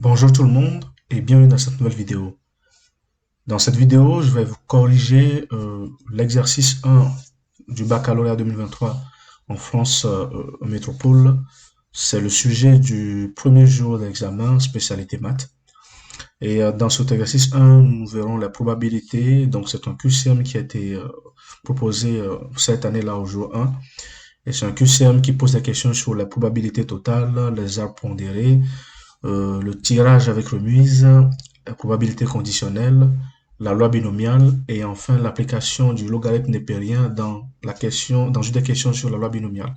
Bonjour tout le monde et bienvenue dans cette nouvelle vidéo. Dans cette vidéo, je vais vous corriger l'exercice 1 du baccalauréat 2023 en France métropole. C'est le sujet du premier jour d'examen, spécialité maths. Et dans cet exercice 1, nous verrons la probabilité. Donc c'est un QCM qui a été proposé cette année-là au jour 1. Et c'est un QCM qui pose des questions sur la probabilité totale, les arbres pondérés, le tirage avec remise, la probabilité conditionnelle, la loi binomiale et enfin l'application du logarithme népérien dans une des questions sur la loi binomiale.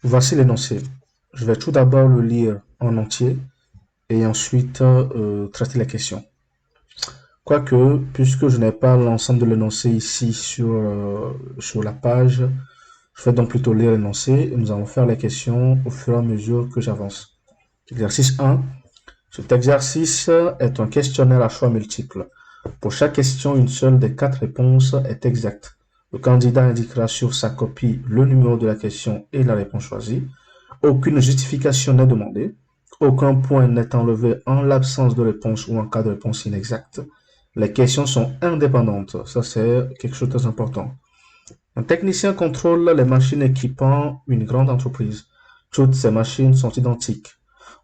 Voici l'énoncé. Je vais tout d'abord le lire en entier et ensuite traiter la question. Quoique, puisque je n'ai pas l'ensemble de l'énoncé ici sur la page, je vais donc plutôt lire l'énoncé et nous allons faire les questions au fur et à mesure que j'avance. Exercice 1. Cet exercice est un questionnaire à choix multiples. Pour chaque question, une seule des 4 réponses est exacte. Le candidat indiquera sur sa copie le numéro de la question et la réponse choisie. Aucune justification n'est demandée. Aucun point n'est enlevé en l'absence de réponse ou en cas de réponse inexacte. Les questions sont indépendantes. Ça, c'est quelque chose de très important. Un technicien contrôle les machines équipant une grande entreprise. Toutes ces machines sont identiques.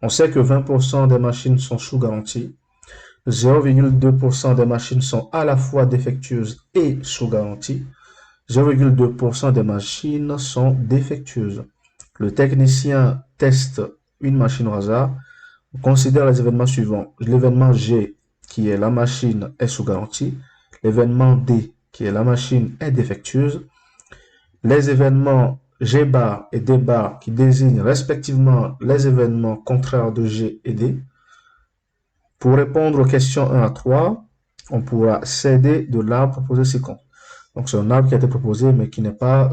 On sait que 20% des machines sont sous garantie. 0,2% des machines sont à la fois défectueuses et sous garantie. 0,2% des machines sont défectueuses. Le technicien teste une machine au hasard. On considère les événements suivants. L'événement G, qui est la machine, est sous garantie. L'événement D, qui est la machine, est défectueuse. Les événements G bar et D bar qui désignent respectivement les événements contraires de G et D. Pour répondre aux questions 1 à 3, on pourra s'aider de l'arbre proposé ci-contre. Donc c'est un arbre qui a été proposé mais qui n'est pas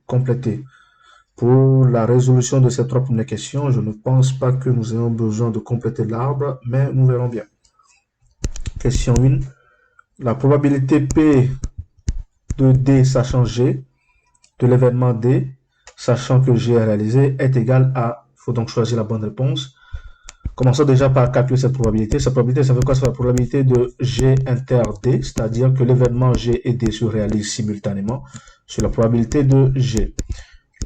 complété. Pour la résolution de ces 3 premières questions, je ne pense pas que nous ayons besoin de compléter l'arbre, mais nous verrons bien. Question 1. La probabilité P de D sachant G de l'événement D, sachant que G est réalisé, est égale à, il faut donc choisir la bonne réponse. Commençons déjà par calculer cette probabilité. Cette probabilité, ça veut quoi? C'est la probabilité de G inter D, c'est-à-dire que l'événement G et D se réalisent simultanément sur la probabilité de G.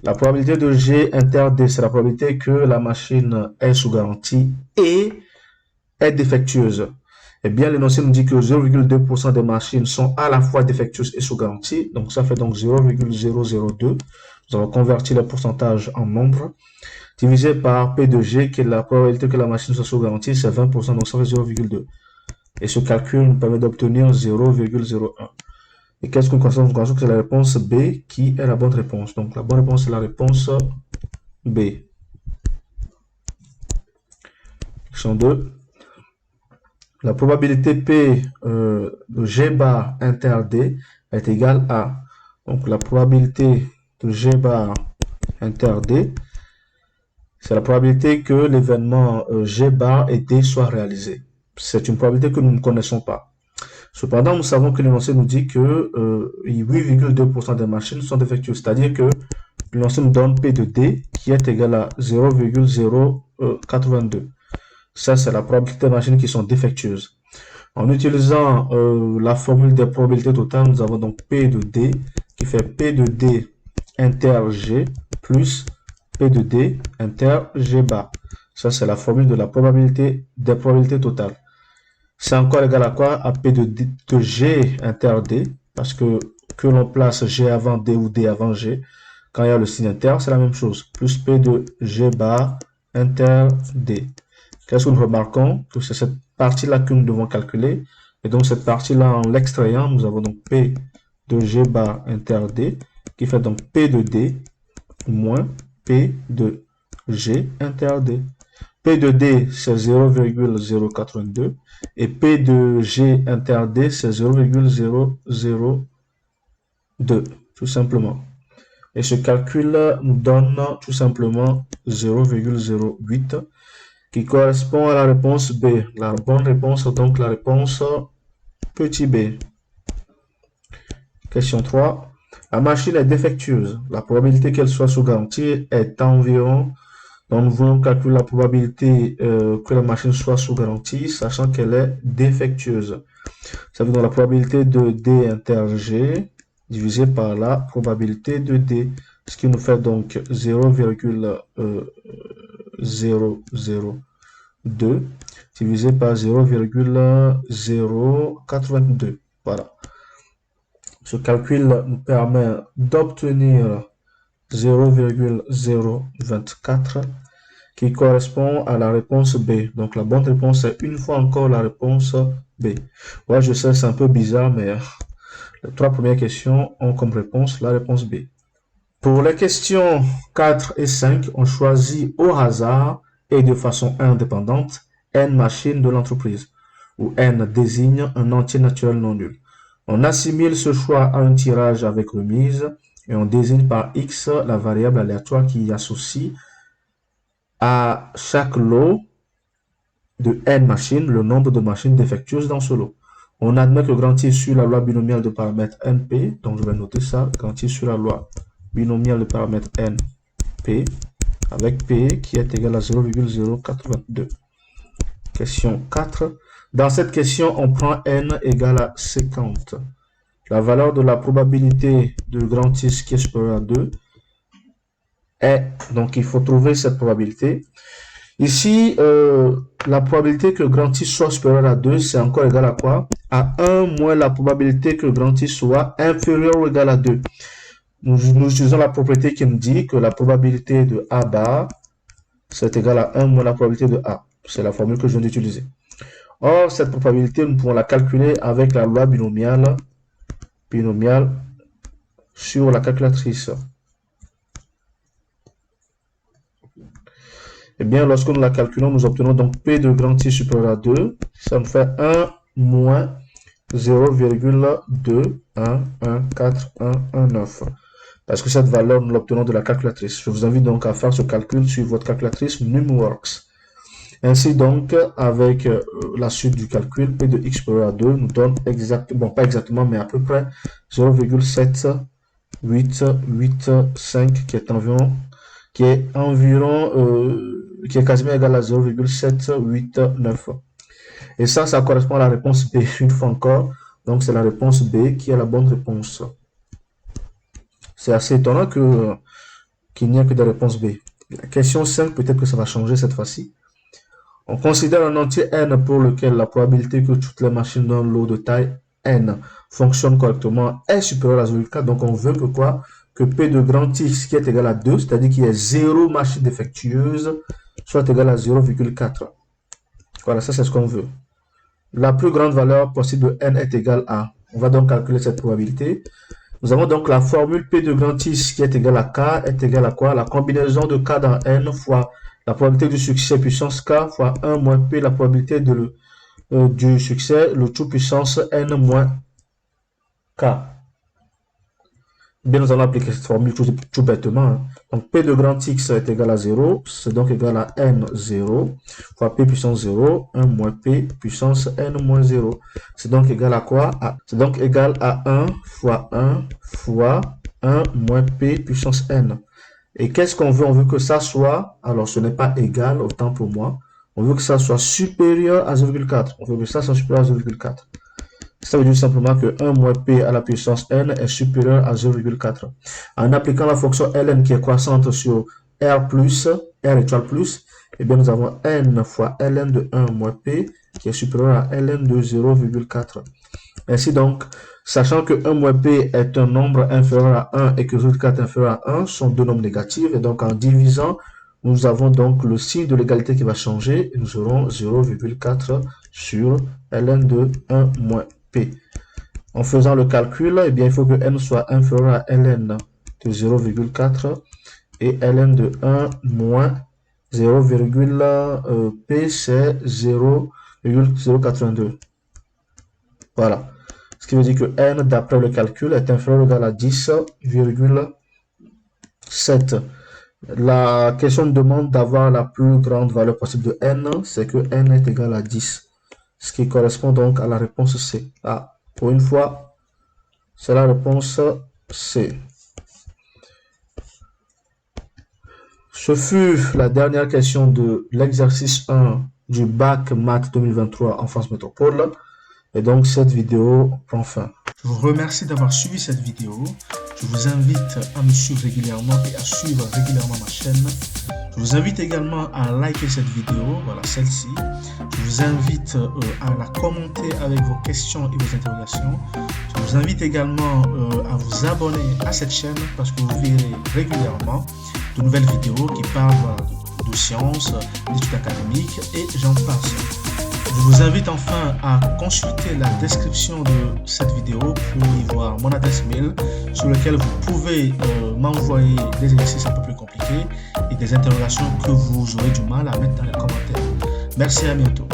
La probabilité de G inter D, c'est la probabilité que la machine est sous garantie et est défectueuse. Eh bien, l'énoncé nous dit que 0,2% des machines sont à la fois défectueuses et sous garantie. Donc, ça fait donc 0,002. Nous allons convertir le pourcentage en nombre. Divisé par P de G, qui est la probabilité que la machine soit sous garantie, c'est 20%, donc ça fait 0,2. Et ce calcul nous permet d'obtenir 0,01. Et qu'est-ce qu'on considère? Nous considérons que c'est la réponse B qui est la bonne réponse. Donc, la bonne réponse, c'est la réponse B. Question 2. La probabilité P de G bar inter D est égale à, donc la probabilité de G bar inter D, c'est la probabilité que l'événement G bar et D soit réalisé. C'est une probabilité que nous ne connaissons pas. Cependant, nous savons que l'énoncé nous dit que 8,2% des machines sont défectueuses, c'est-à-dire que l'énoncé nous donne P de D qui est égal à 0,082. Ça, c'est la probabilité des machines qui sont défectueuses. En utilisant la formule des probabilités totales, nous avons donc P de D qui fait P de D inter G plus P de D inter G bar. Ça, c'est la formule de la probabilité des probabilités totales. C'est encore égal à quoi? À P de G inter D, parce que l'on place G avant D ou D avant G, quand il y a le signe inter, c'est la même chose. Plus P de G bar inter D. Qu'est-ce que nous remarquons? Que c'est cette partie-là que nous devons calculer. Et donc, cette partie-là, en l'extrayant, nous avons donc P de G bar inter D, qui fait donc P de D moins P de G inter D. P de D, c'est 0,082 et P de G inter D, c'est 0,002, tout simplement. Et ce calcul nous donne tout simplement 0,08 qui correspond à la réponse B. La bonne réponse est donc la réponse petit b. Question 3. La machine est défectueuse. La probabilité qu'elle soit sous garantie est environ. Donc, nous voulons calculer la probabilité que la machine soit sous garantie, sachant qu'elle est défectueuse. Ça veut dire la probabilité de D inter G divisé par la probabilité de D. Ce qui nous fait donc 0,002 divisé par 0,082. Voilà. Ce calcul nous permet d'obtenir 0,024 qui correspond à la réponse B. Donc la bonne réponse est une fois encore la réponse B. Ouais, je sais, c'est un peu bizarre, mais les trois premières questions ont comme réponse la réponse B. Pour les questions 4 et 5, on choisit au hasard et de façon indépendante N machines de l'entreprise, où N désigne un entier naturel non nul. On assimile ce choix à un tirage avec remise et on désigne par X la variable aléatoire qui associe à chaque lot de N machines le nombre de machines défectueuses dans ce lot. On admet que grand T sur la loi binomiale de paramètres NP, donc je vais noter ça, grand T sur la loi binomiale de paramètres NP, avec P qui est égal à 0,082. Question 4. Dans cette question, on prend N égale à 50. La valeur de la probabilité de grand X qui est supérieure à 2 est, donc il faut trouver cette probabilité. Ici, la probabilité que grand X soit supérieur à 2, c'est encore égal à quoi? À 1 moins la probabilité que grand X soit inférieur ou égal à 2. Nous utilisons la propriété qui nous dit que la probabilité de A bar, c'est égal à 1 moins la probabilité de A. C'est la formule que je viens d'utiliser. Or, cette probabilité, nous pouvons la calculer avec la loi binomiale sur la calculatrice. Eh bien, lorsque nous la calculons, nous obtenons donc P de grand T supérieur à 2. Ça nous fait 1 moins 0,2114119. Parce que cette valeur, nous l'obtenons de la calculatrice. Je vous invite donc à faire ce calcul sur votre calculatrice NumWorks. Ainsi donc, avec la suite du calcul, P de X supérieur à 2 nous donne exactement, bon pas exactement, mais à peu près 0,7885 qui est quasiment égal à 0,789. Et ça correspond à la réponse B une fois encore. Donc c'est la réponse B qui est la bonne réponse. C'est assez étonnant qu'il n'y ait que des réponses B. La question 5, peut-être que ça va changer cette fois-ci. On considère un entier n pour lequel la probabilité que toutes les machines dans lot de taille n fonctionnent correctement est supérieure à 0,4. Donc on veut que quoi? Que P de grand X qui est égal à 2, c'est-à-dire qu'il y ait 0 machine défectueuse, soit égal à 0,4. Voilà, ça c'est ce qu'on veut. La plus grande valeur possible de n est égale à. On va donc calculer cette probabilité. Nous avons donc la formule P de grand X qui est égale à K est égale à quoi? La combinaison de K dans n fois la probabilité du succès puissance K fois 1 moins P, la probabilité du succès, le tout puissance n moins K. Bien, nous allons appliquer cette formule tout bêtement. Hein. Donc, P de grand X est égal à 0. C'est donc égal à N0 fois P puissance 0, 1 moins P puissance N moins 0. C'est donc égal à quoi? C'est donc égal à 1 fois 1 fois 1 moins P puissance N. Et qu'est-ce qu'on veut? On veut que ça soit, alors ce n'est pas égal, autant pour moi. On veut que ça soit supérieur à 0,4. On veut que ça soit supérieur à 0,4. Ça veut dire simplement que 1 moins P à la puissance N est supérieur à 0,4. En appliquant la fonction Ln qui est croissante sur R plus, R étoile plus, eh bien nous avons N fois Ln de 1 moins P qui est supérieur à Ln de 0,4. Ainsi donc, sachant que 1 moins P est un nombre inférieur à 1 et que 0,4 inférieur à 1 sont deux nombres négatifs, et donc en divisant, nous avons donc le signe de l'égalité qui va changer, et nous aurons 0,4 sur Ln de 1 moins P. En faisant le calcul, eh bien, il faut que n soit inférieur à ln de 0,4 et ln de 1 moins 0, P c'est 0,082. Voilà. Ce qui veut dire que n, d'après le calcul, est inférieur ou égal à 10,7. La question demande d'avoir la plus grande valeur possible de n, c'est que n est égal à 10. Ce qui correspond donc à la réponse C. Ah, pour une fois, c'est la réponse C. Ce fut la dernière question de l'exercice 1 du bac maths 2023 en France Métropole. Et donc, cette vidéo prend fin. Je vous remercie d'avoir suivi cette vidéo. Je vous invite à me suivre régulièrement et à suivre régulièrement ma chaîne. Je vous invite également à liker cette vidéo, voilà celle-ci. Je vous invite à la commenter avec vos questions et vos interrogations. Je vous invite également à vous abonner à cette chaîne parce que vous verrez régulièrement de nouvelles vidéos qui parlent de sciences, d'études académiques et j'en passe. Je vous invite enfin à consulter la description de cette vidéo pour y voir mon adresse mail sur laquelle vous pouvez m'envoyer des exercices un peu plus compliqués et des interrogations que vous aurez du mal à mettre dans les commentaires. Merci, à bientôt.